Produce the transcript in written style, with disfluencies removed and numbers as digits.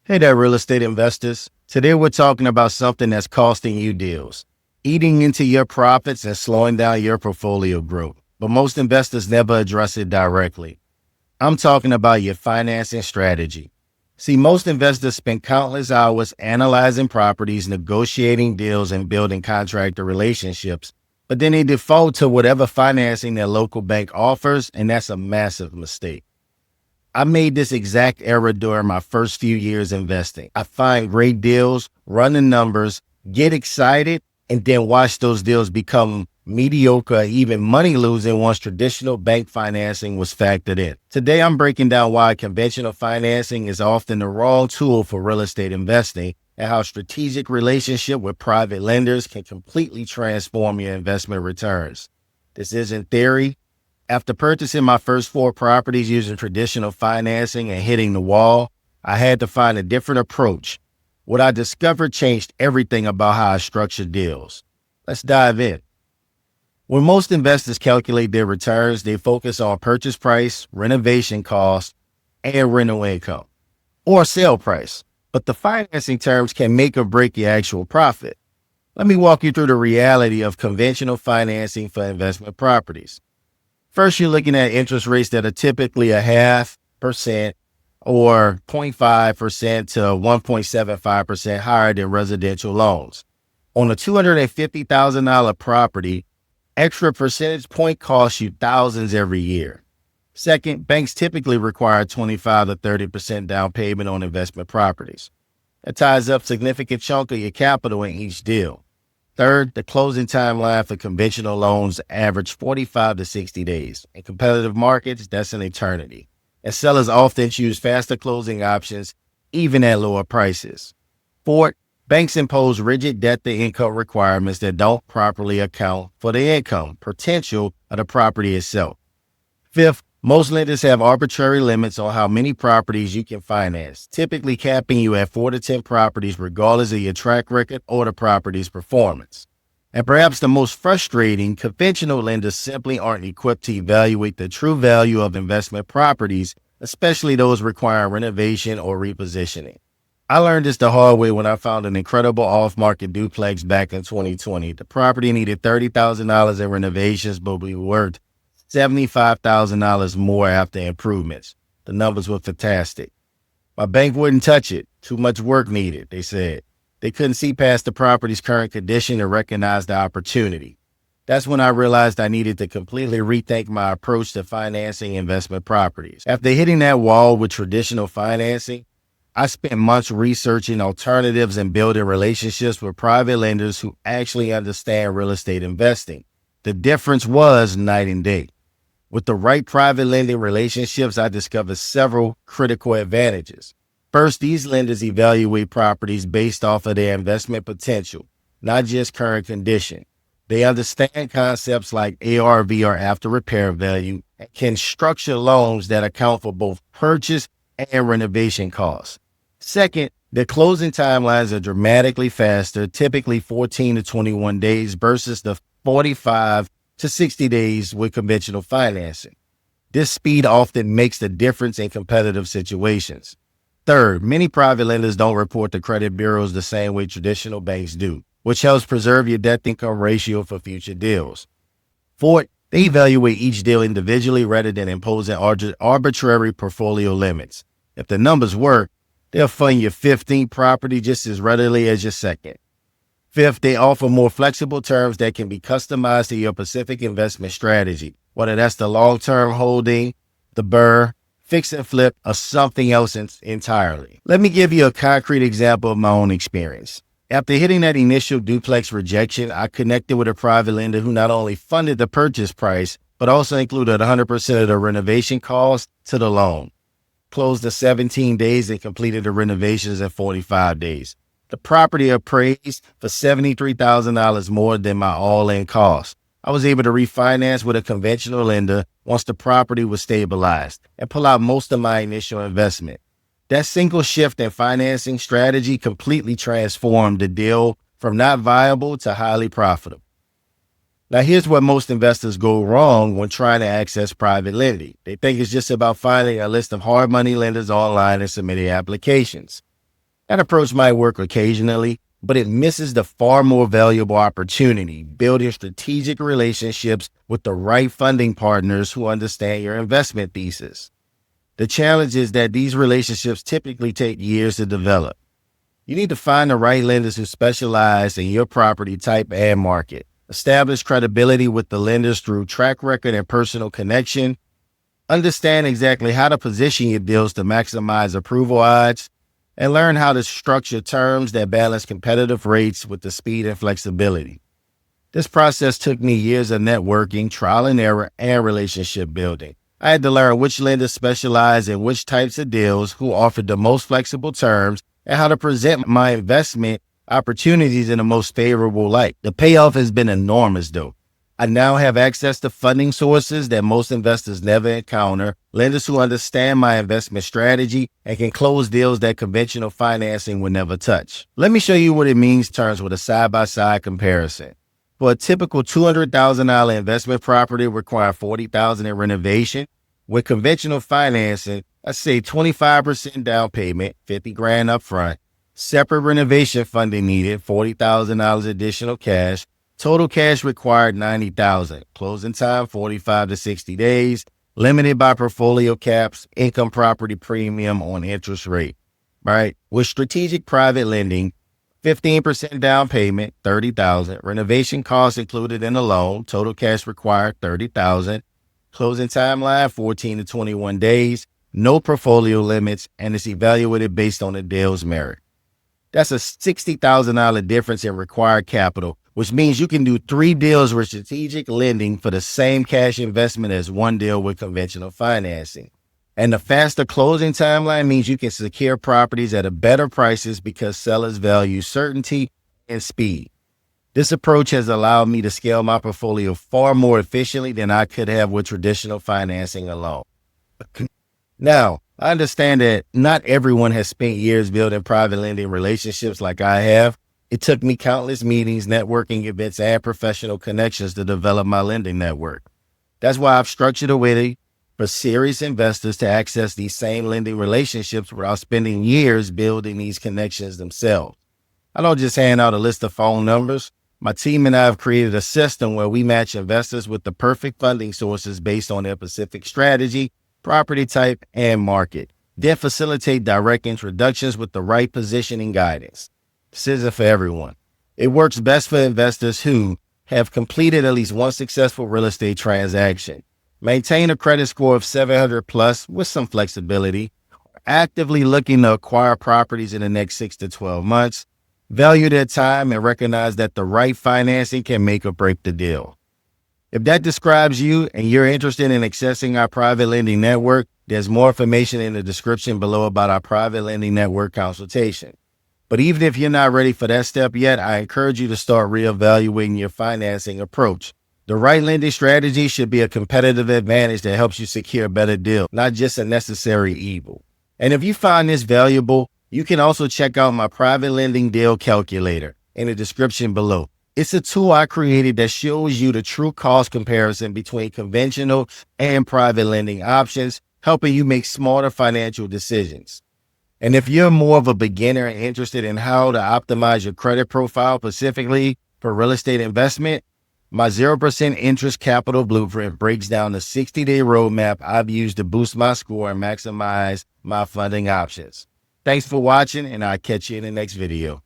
Hey there, real estate investors. Today we're talking about something that's costing you deals, eating into your profits and slowing down your portfolio growth. But most investors never address it directly. I'm talking about your financing strategy. See, most investors spend countless hours analyzing properties, negotiating deals, and building contractor relationships. But then they default to whatever financing their local bank offers, and that's a massive mistake. I made this exact error during my first few years investing. I find great deals, run the numbers, get excited, and then watch those deals become mediocre, even money losing once traditional bank financing was factored in. Today, I'm breaking down why conventional financing is often the wrong tool for real estate investing and how strategic relationship with private lenders can completely transform your investment returns. This isn't theory. After purchasing my first 4 properties using traditional financing and hitting the wall, I had to find a different approach. What I discovered changed everything about how I structure deals. Let's dive in. When most investors calculate their returns, they focus on purchase price, renovation cost, and rental income, or sale price. But the financing terms can make or break your actual profit. Let me walk you through the reality of conventional financing for investment properties. First, you're looking at interest rates that are typically a 0.5% or 0.5% to 1.75% higher than residential loans. On a $250,000 property, extra percentage point costs you thousands every year. Second, banks typically require 25 to 30% down payment on investment properties. That ties up a significant chunk of your capital in each deal. Third, the closing timeline for conventional loans average 45 to 60 days. In competitive markets, that's an eternity. And sellers often choose faster closing options, even at lower prices. Fourth, banks impose rigid debt-to-income requirements that don't properly account for the income potential of the property itself. Fifth, most lenders have arbitrary limits on how many properties you can finance, typically capping you at 4 to 10 properties regardless of your track record or the property's performance. And perhaps the most frustrating, conventional lenders simply aren't equipped to evaluate the true value of investment properties, especially those requiring renovation or repositioning. I learned this the hard way when I found an incredible off-market duplex back in 2020. The property needed $30,000 in renovations, but we worked $75,000 more after improvements. The numbers were fantastic. My bank wouldn't touch it. Too much work needed, they said. They couldn't see past the property's current condition and recognize the opportunity. That's when I realized I needed to completely rethink my approach to financing investment properties. After hitting that wall with traditional financing, I spent months researching alternatives and building relationships with private lenders who actually understand real estate investing. The difference was night and day. With the right private lending relationships, I discovered several critical advantages. First, these lenders evaluate properties based off of their investment potential, not just current condition. They understand concepts like ARV or after repair value and can structure loans that account for both purchase and renovation costs. Second, their closing timelines are dramatically faster, typically 14 to 21 days versus the 45 to 60 days with conventional financing. This speed often makes the difference in competitive situations. Third, many private lenders don't report to credit bureaus the same way traditional banks do, which helps preserve your debt-income ratio for future deals. Fourth, they evaluate each deal individually rather than imposing arbitrary portfolio limits. If the numbers work, they'll fund your 15th property just as readily as your second. Fifth, they offer more flexible terms that can be customized to your specific investment strategy, whether that's the long-term holding, the BRRRR, fix and flip, or something else entirely. Let me give you a concrete example of my own experience. After hitting that initial duplex rejection, I connected with a private lender who not only funded the purchase price, but also included 100% of the renovation cost to the loan. Closed in 17 days and completed the renovations in 45 days. The property appraised for $73,000 more than my all-in cost. I was able to refinance with a conventional lender once the property was stabilized and pull out most of my initial investment. That single shift in financing strategy completely transformed the deal from not viable to highly profitable. Now, here's where most investors go wrong when trying to access private lending. They think it's just about finding a list of hard money lenders online and submitting applications. That approach might work occasionally, but it misses the far more valuable opportunity, building strategic relationships with the right funding partners who understand your investment thesis. The challenge is that these relationships typically take years to develop. You need to find the right lenders who specialize in your property type and market. Establish credibility with the lenders through track record and personal connection. Understand exactly how to position your deals to maximize approval odds, and learn how to structure terms that balance competitive rates with the speed and flexibility. This process took me years of networking, trial and error, and relationship building. I had to learn which lenders specialize in which types of deals, who offered the most flexible terms, and how to present my investment opportunities in the most favorable light. The payoff has been enormous, though. I now have access to funding sources that most investors never encounter, lenders who understand my investment strategy and can close deals that conventional financing would never touch. Let me show you what it means terms with a side-by-side comparison. For a typical $200,000 investment property requiring $40,000 in renovation, with conventional financing, I say 25% down payment, $50,000 up front, separate renovation funding needed, $40,000 additional cash, total cash required $90,000, closing time 45 to 60 days, limited by portfolio caps, income property premium on interest rate. Right? With strategic private lending, 15% down payment, $30,000, renovation costs included in the loan, total cash required $30,000, closing timeline 14 to 21 days, no portfolio limits, and it's evaluated based on the deal's merit. That's a $60,000 difference in required capital, which means you can do 3 deals with strategic lending for the same cash investment as 1 deal with conventional financing. And the faster closing timeline means you can secure properties at a better prices because sellers value certainty and speed. This approach has allowed me to scale my portfolio far more efficiently than I could have with traditional financing alone. Now, I understand that not everyone has spent years building private lending relationships like I have. It took me countless meetings, networking events, and professional connections to develop my lending network. That's why I've structured a way for serious investors to access these same lending relationships without spending years building these connections themselves. I don't just hand out a list of phone numbers. My team and I have created a system where we match investors with the perfect funding sources based on their specific strategy, property type, and market. Then facilitate direct introductions with the right positioning guidance. This isn't for everyone. It works best for investors who have completed at least one successful real estate transaction, maintain a credit score of 700 plus with some flexibility, actively looking to acquire properties in the next 6 to 12 months, value their time, and recognize that the right financing can make or break the deal. If that describes you and you're interested in accessing our private lending network, there's more information in the description below about our private lending network consultation. But even if you're not ready for that step yet, I encourage you to start reevaluating your financing approach. The right lending strategy should be a competitive advantage that helps you secure a better deal, not just a necessary evil. And if you find this valuable, you can also check out my private lending deal calculator in the description below. It's a tool I created that shows you the true cost comparison between conventional and private lending options, helping you make smarter financial decisions. And if you're more of a beginner and interested in how to optimize your credit profile specifically for real estate investment, my 0% interest capital blueprint breaks down the 60-day roadmap I've used to boost my score and maximize my funding options. Thanks for watching, and I'll catch you in the next video.